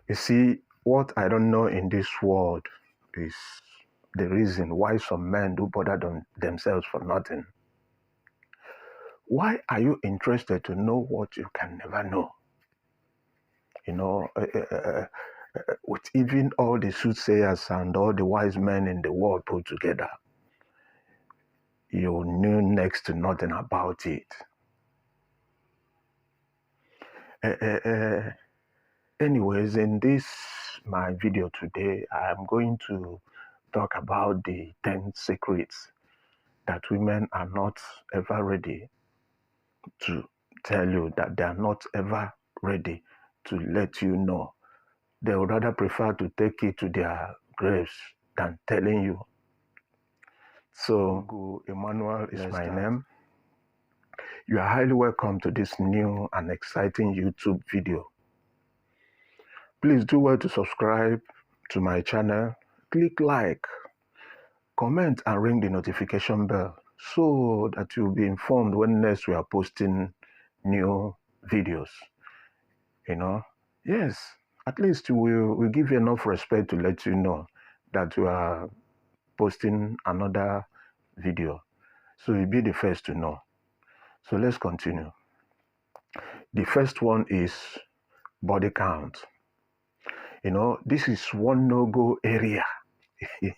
You see, what I don't know in this world is the reason why some men do bother themselves for nothing. Why are you interested to know what you can never know? You know, with even all the soothsayers and all the wise men in the world put together, you knew next to nothing about it. Anyways, in this my video today, I'm going to talk about the 10 secrets that women are not ever ready to tell you, that they are not ever ready to let you know. They would rather prefer to take it to their graves than telling you. So, Emmanuel is my name. You are highly welcome to this new and exciting YouTube video. Please do well to subscribe to my channel, click like, comment and ring the notification bell so that you'll be informed when next we are posting new videos. Yes, at least we'll give you enough respect to let you know that we are posting another video. So you'll be the first to know. So let's continue. The first one is body count. This is one no-go area. you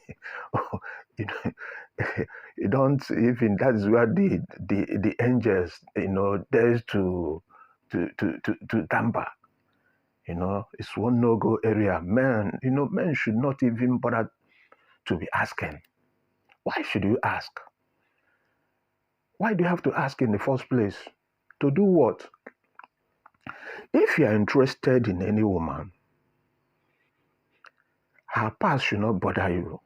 don't even, that is where the angels, dares to tamper. It's one no-go area. Men should not even bother to be asking. Why should you ask? Why do you have to ask in the first place? To do what? If you are interested in any woman, her past should not bother you.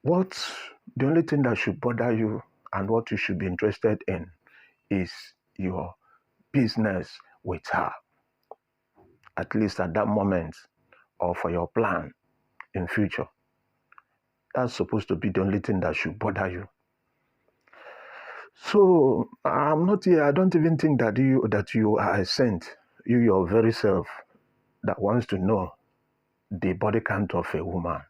The only thing that should bother you and what you should be interested in is your business with her, at least at that moment, or for your plan in future. That's supposed to be the only thing that should bother you. So I'm not here. I don't even think that you are a saint, your very self, that wants to know the body count of a woman.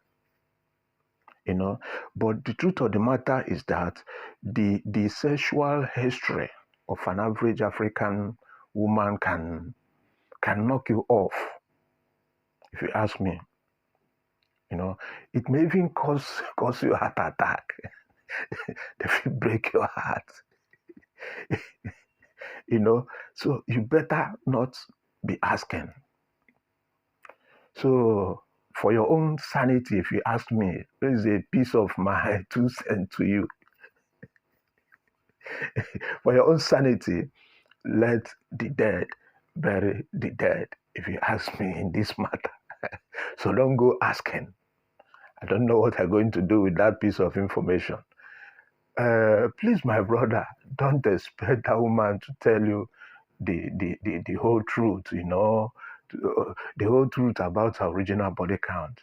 But the truth of the matter is that the sexual history of an average African woman can knock you off, if you ask me. It may even cause you a heart attack. They will break your heart. So you better not be asking. So for your own sanity, if you ask me, there is a piece of my 2 cents to you. For your own sanity, let the dead bury the dead, if you ask me in this matter. So don't go asking. I don't know what I'm going to do with that piece of information. Please, my brother, don't expect that woman to tell you the whole truth, the whole truth about her original body count.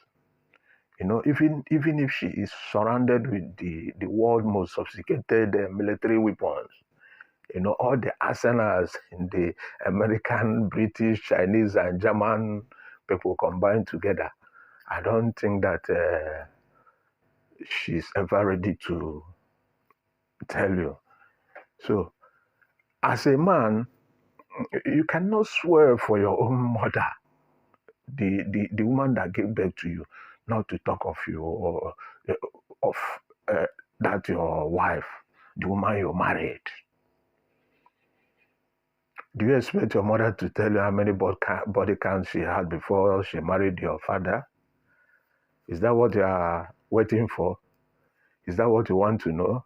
Even if she is surrounded with the world's most sophisticated military weapons, all the arsenals in the American, British, Chinese, and German people combined together, I don't think that she's ever ready to tell you. So, as a man, you cannot swear for your own mother, the woman that gave birth to you, not to talk of you or of that your wife, the woman you married. Do you expect your mother to tell you how many body counts she had before she married your father? Is that what you are waiting for? Is that what you want to know?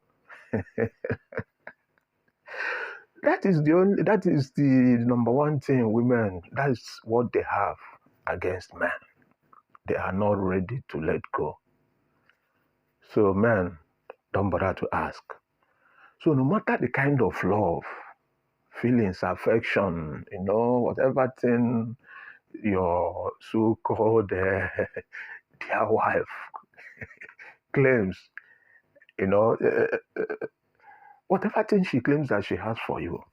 That is the number one thing women, that's what they have against men. They are not ready to let go. So men, don't bother to ask. So no matter the kind of love, feelings, affection, whatever thing your so-called dear wife claims, whatever thing she claims that she has for you,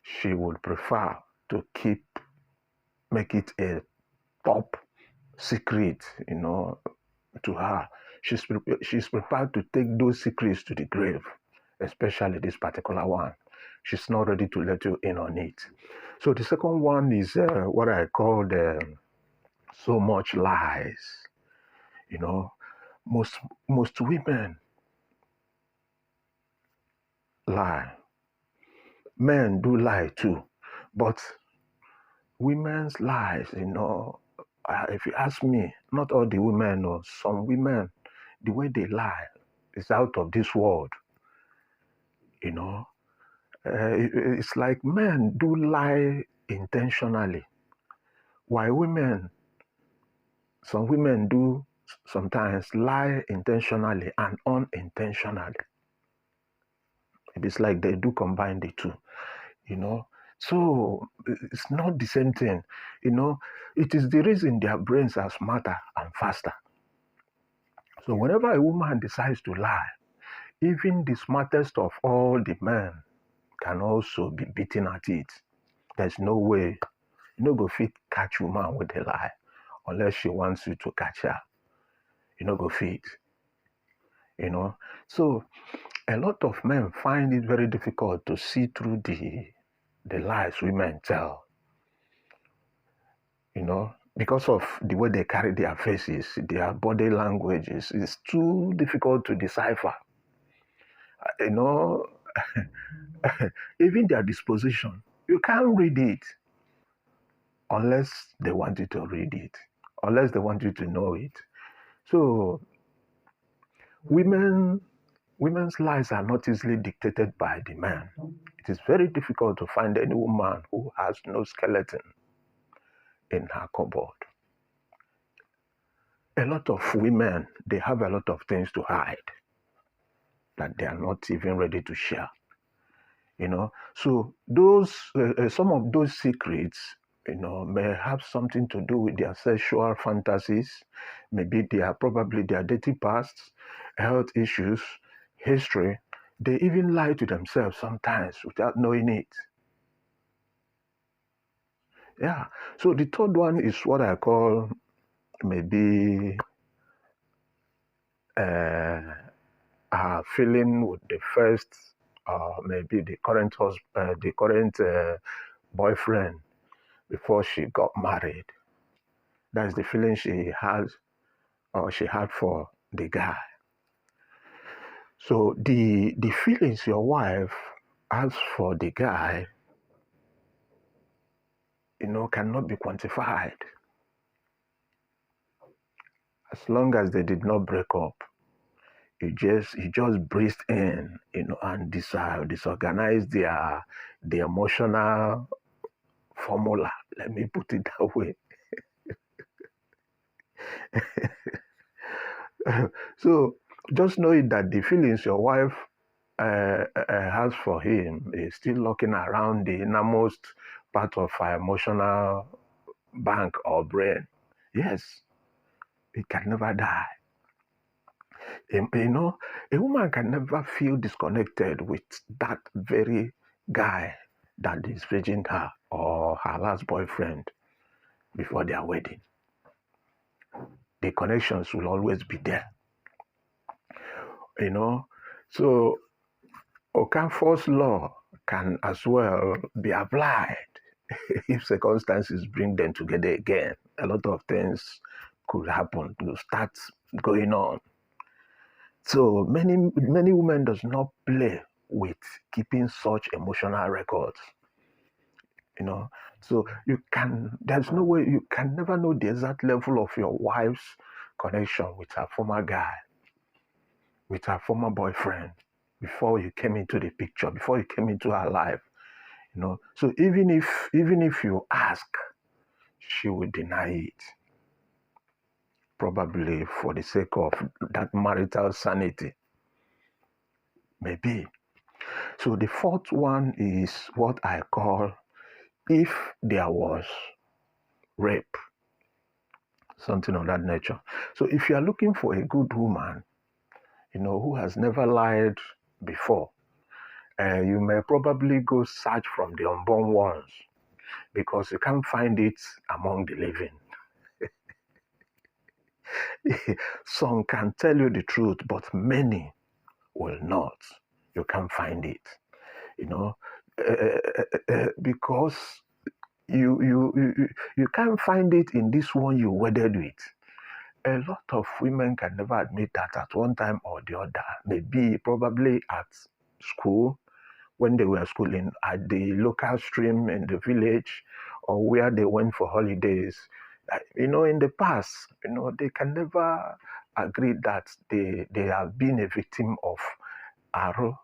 she would prefer to keep make it a top secret, to her. She's prepared to take those secrets to the grave, especially this particular one. She's not ready to let you in on it. So the second one is what I call so much lies. You know, most women lie. Men do lie too, but women's lies, if you ask me, not all the women, or some women, the way they lie is out of this world. You know, it's like men do lie intentionally, while some women do sometimes lie intentionally and unintentionally. It's like they do combine the two, you know. So it's not the same thing, It is the reason their brains are smarter and faster. So whenever a woman decides to lie, even the smartest of all the men can also be beaten at it. There's no way go fit catch woman with a lie unless she wants you to catch her. Go fit. So a lot of men find it very difficult to see through the lies women tell. Because of the way they carry their faces, their body languages, it's too difficult to decipher. Even their disposition, you can't read it unless they want you to read it, unless they want you to know it. So women's lives are not easily dictated by the man. It is very difficult to find any woman who has no skeleton in her cupboard. A lot of women, they have a lot of things to hide that they are not even ready to share. So those some of those secrets, may have something to do with their sexual fantasies. Maybe probably their dating pasts, health issues, history. They even lie to themselves sometimes without knowing it. Yeah. So the third one is what I call maybe her feeling with the first, maybe the current boyfriend before she got married. That's the feeling she had for the guy. So the feelings your wife has for the guy, cannot be quantified. As long as they did not break up, you just breathed in, and disorganized the emotional formula. Let me put it that way. So just knowing that the feelings your wife has for him is still looking around the innermost part of her emotional bank or brain. Yes, it can never die. A woman can never feel disconnected with that very guy that is virgin her or her last boyfriend before their wedding. The connections will always be there. So Okafor's law can as well be applied if circumstances bring them together again. A lot of things could happen to start going on. So many women does not play with keeping such emotional records. So there's no way, you can never know the exact level of your wife's connection with her former guy, with her former boyfriend, before you came into the picture, before you came into her life. So even if you ask, she will deny it, probably for the sake of that marital sanity, maybe. So the fourth one is what I call, if there was rape, something of that nature. So if you are looking for a good woman, who has never lied before, you may probably go search from the unborn ones. because you can't find it among the living. Some can tell you the truth, but many will not. You can't find it, you know, because you can't find it in this one you wedded with. A lot of women can never admit that at one time or the other, maybe probably at school, when they were schooling, at the local stream in the village, or where they went for holidays. In the past, they can never agree that they have been a victim of RAPE.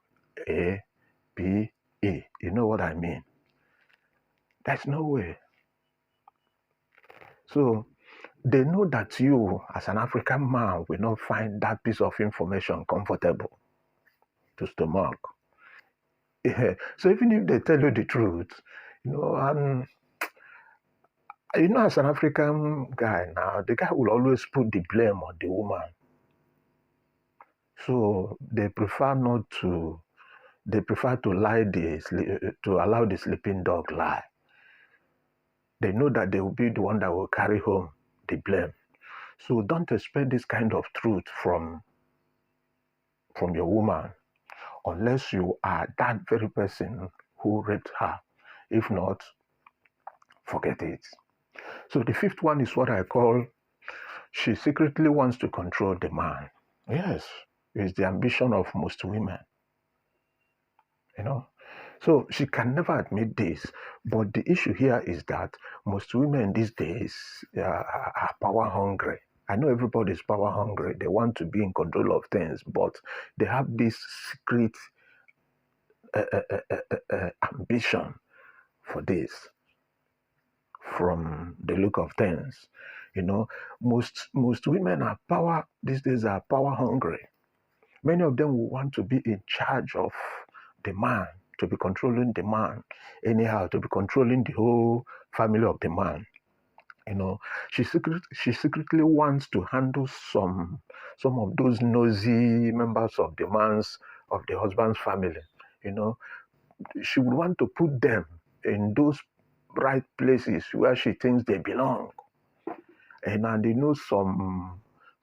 You know what I mean? There's no way. So they know that you, as an African man, will not find that piece of information comfortable to stomach. Yeah. So even if they tell you the truth, and as an African guy now, the guy will always put the blame on the woman. So they prefer not to. They prefer to to allow the sleeping dog lie. They know that they will be the one that will carry home the blame. So don't expect this kind of truth from your woman, unless you are that very person who raped her. If not, forget it. So the fifth one is what I call, she secretly wants to control the man. Yes, it's the ambition of most women. So she can never admit this. But the issue here is that most women these days are power hungry. I know everybody's power hungry. They want to be in control of things, but they have this secret ambition for this from the look of things. Most women are power these days are power hungry. Many of them will want to be in charge of the man, to be controlling the man, anyhow, to be controlling the whole family of the man. She secretly wants to handle some of those nosy members of the husband's family. She would want to put them in those right places where she thinks they belong. And some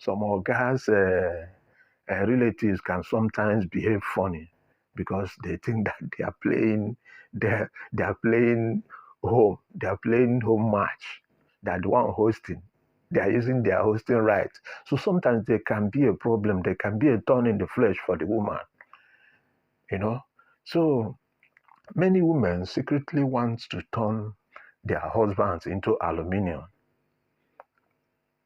of guys' relatives can sometimes behave funny because they think that they are playing home match. They're the one hosting. They are using their hosting rights. So sometimes there can be a problem. There can be a thorn in the flesh for the woman. So many women secretly want to turn their husbands into aluminium.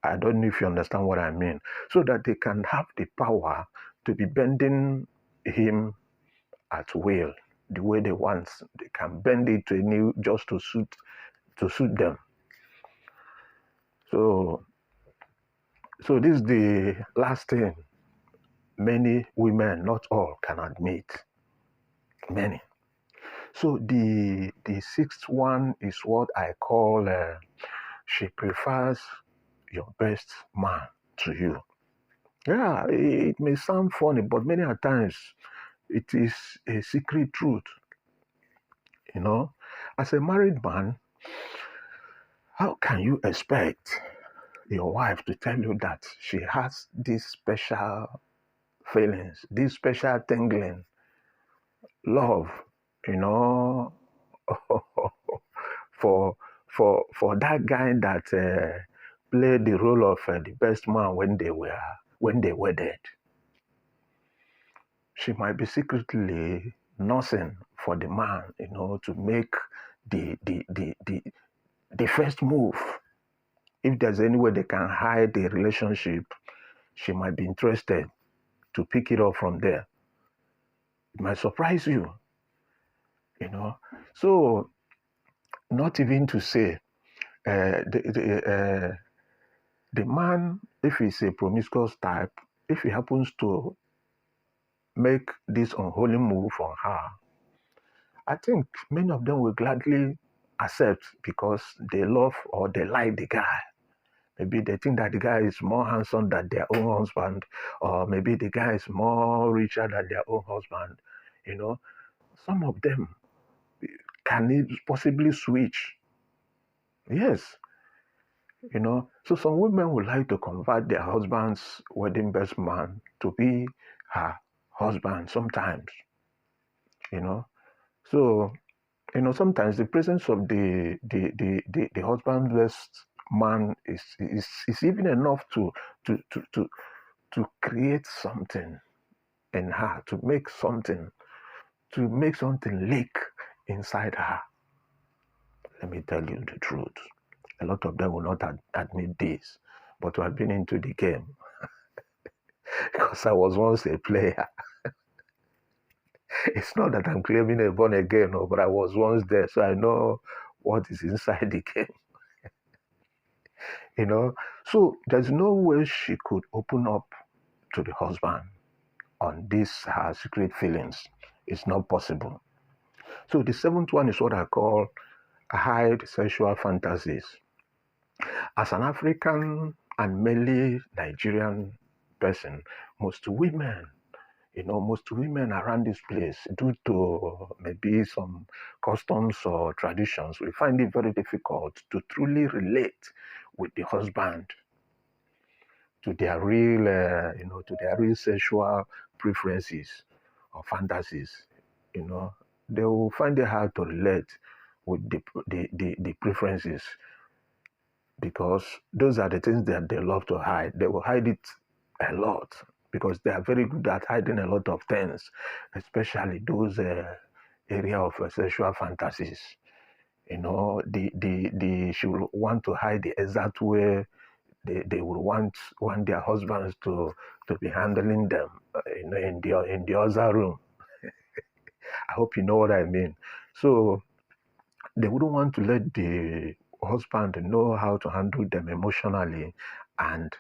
I don't know if you understand what I mean. So that they can have the power to be bending him at will, the way they want. They can bend it to just to suit them. So this is the last thing many women, not all, can admit. Many. So the sixth one is what I call she prefers your best man to you. Yeah, it may sound funny, but many a times it is a secret truth. As a married man, how can you expect your wife to tell you that she has these special feelings, this special tingling love, for that guy that played the role of the best man when they wedded? She might be secretly nursing for the man, to make the first move. If there's any way they can hide the relationship, she might be interested to pick it up from there. It might surprise you, So, not even to say, the man, if he's a promiscuous type, if he happens to make this unholy move on her, I think many of them will gladly accept because they love or they like the guy. Maybe they think that the guy is more handsome than their own husband, or maybe the guy is more richer than their own husband. Some of them can possibly switch Yes, So some women would like to convert their husband's wedding best man to be her husband sometimes, you know. So, sometimes the presence of the husband's best man is even enough to, to, to, to create something in her, to make something leak inside her. Let me tell you the truth. A lot of them will not admit this, but we have been into the game because I was once a player. It's not that I'm claiming a born again, no, but I was once there, so I know what is inside the game, you know. So there's no way she could open up to the husband on this her secret feelings. It's not possible. So the seventh one is what I call hide sexual fantasies. As an African and mainly Nigerian person, most women most women around this place, due to maybe some customs or traditions, we find it very difficult to truly relate with the husband to their real sexual preferences or fantasies. You know, they will find it hard to relate with the preferences because those are the things that they love to hide. They will hide it a lot because they are very good at hiding a lot of things, especially those area of sexual fantasies. The she will want to hide the exact way they would want their husbands to be handling them, in the other room. I hope you know what I mean. So they wouldn't want to let the husband know how to handle them emotionally and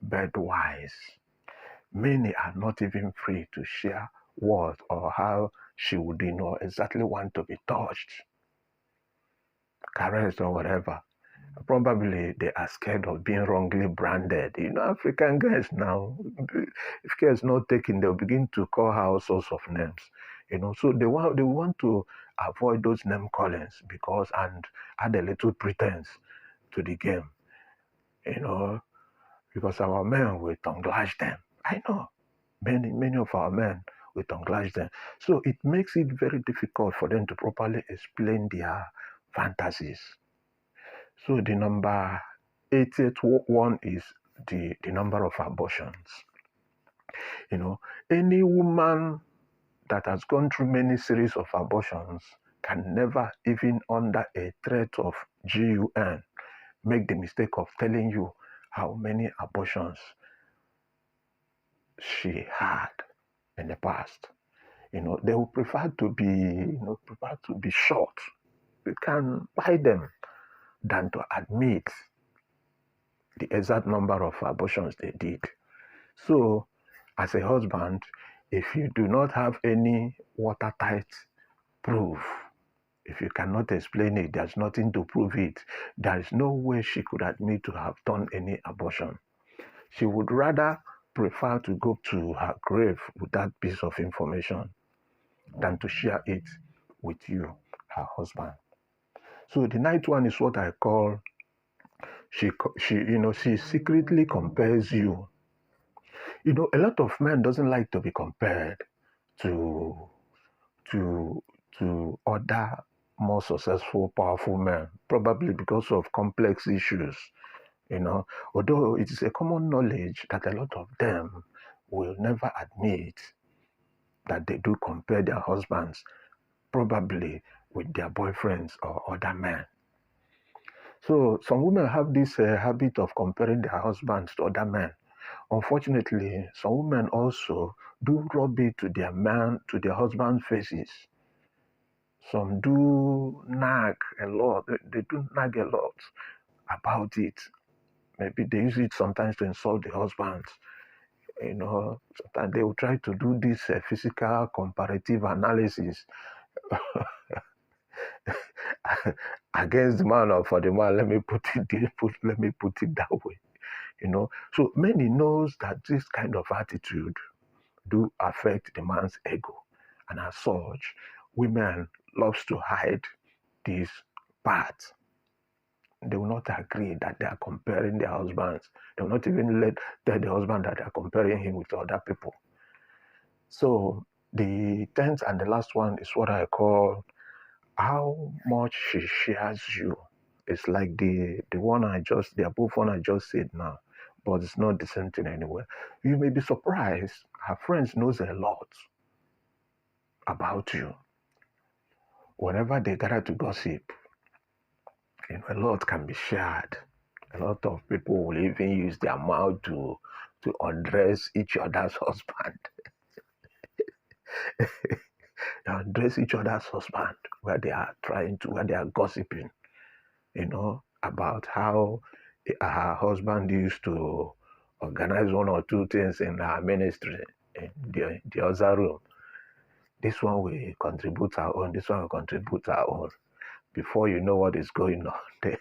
bed-wise. Many are not even free to share what or how she would exactly want to be touched, caressed, or whatever. Probably they are scared of being wrongly branded. African guys now, if care is not taken, they'll begin to call her all sorts of names. So they want to avoid those name callings and add a little pretense to the game. You know, because our men will tongue lash them. I know many of our men will tongue lash them. So it makes it very difficult for them to properly explain their fantasies. So the number 81 is the number of abortions. You know, any woman that has gone through many series of abortions can never, even under a threat of GUN, make the mistake of telling you how many abortions she had in the past. They will prefer to be short. You can buy them than to admit the exact number of abortions they did. So, as a husband, if you do not have any watertight proof, if you cannot explain it, there's nothing to prove it, there is no way she could admit to have done any abortion. She would rather prefer to go to her grave with that piece of information than to share it with you, her husband. So the ninth one is what I call she secretly compares you. A lot of men doesn't like to be compared to to to other more successful, powerful men, probably because of complex issues. Although it is a common knowledge that a lot of them will never admit that they do compare their husbands, probably with their boyfriends or other men. So some women have this habit of comparing their husbands to other men. Unfortunately, some women also do rub it to their husband's faces. Some do nag a lot. They do nag a lot about it. Maybe they use it sometimes to insult the husband. Sometimes they will try to do this physical comparative analysis against the man or for the man. Let me put it that way. So many knows that this kind of attitude do affect the man's ego, and as such, women loves to hide this part. They will not agree that they are comparing their husbands. They will not even tell the husband that they are comparing him with other people. So the 10th and the last one is what I call how much she shares you. It's like the above one I just said now, but it's not the same thing anyway. You may be surprised. Her friends knows a lot about you. Whenever they gather to gossip, a lot can be shared. A lot of people will even use their mouth to undress each other's husband. They undress each other's husband where they are gossiping, about how her husband used to organize one or two things in her ministry in the other room. This one will contribute her own, this one will contribute her own. Before you know what is going on,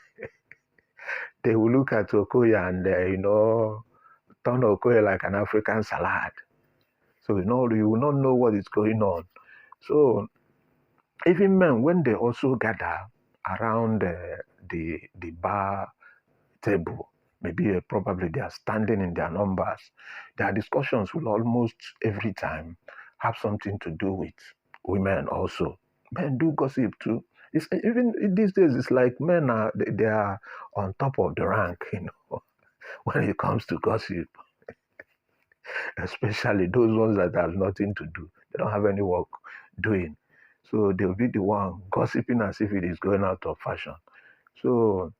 they will look at Okoye and, turn Okoye like an African salad. So, you will not know what is going on. So, even men, when they also gather around the bar table, maybe probably they are standing in their numbers, their discussions will almost every time have something to do with women also. Men do gossip too. It's, even these days, it's like men they are on top of the rank, when it comes to gossip, especially those ones that have nothing to do. They don't have any work doing. So they'll be the one gossiping as if it is going out of fashion. So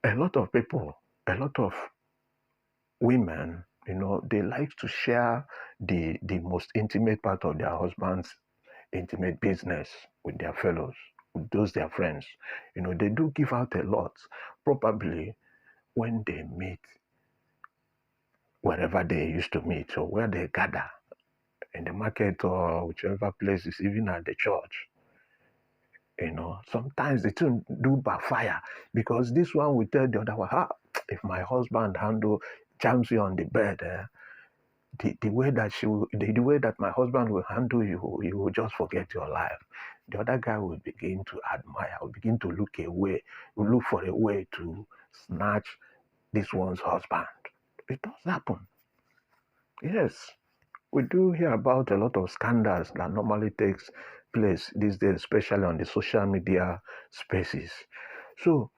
a lot of people, a lot of women, they like to share the most intimate part of their husband's intimate business with their fellows, with those their friends. They do give out a lot, probably when they meet, wherever they used to meet or where they gather, in the market or whichever places, even at the church. Sometimes the two do backfire because this one will tell the other one, if my husband jams you on the bed, the way that the way that my husband will handle you, you will just forget your life. The other guy will begin to admire, will begin to look for a way to snatch this one's husband. It does happen. Yes. We do hear about a lot of scandals that normally takes place these days, especially on the social media spaces. So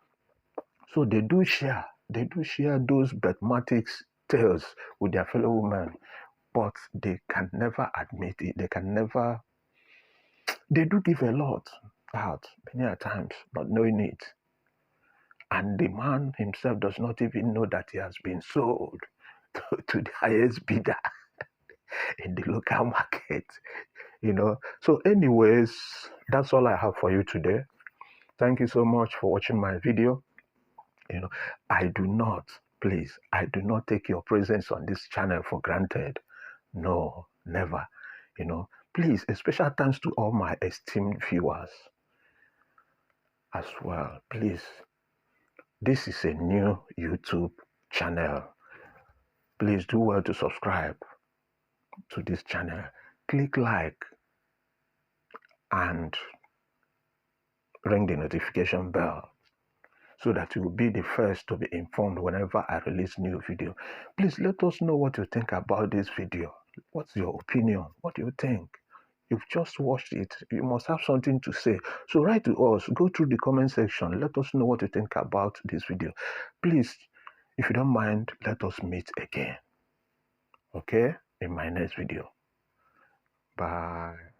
they do share those mathematics tales with their fellow women, but they can never admit it. They do give a lot out many a times, not knowing it. And the man himself does not even know that he has been sold to the highest bidder in the local market. So anyways, that's all I have for you today. Thank you so much for watching my video. I do not take your presence on this channel for granted. No, never. Please, a special thanks to all my esteemed viewers as well. Please, this is a new YouTube channel. Please do well to subscribe to this channel. Click like and ring the notification bell so that you will be the first to be informed whenever I release new video. Please let us know what you think about this video. What's your opinion? What do you think? You've just watched it. You must have something to say. So write to us. Go through the comment section. Let us know what you think about this video. Please, if you don't mind, let us meet again. Okay? In my next video. Bye.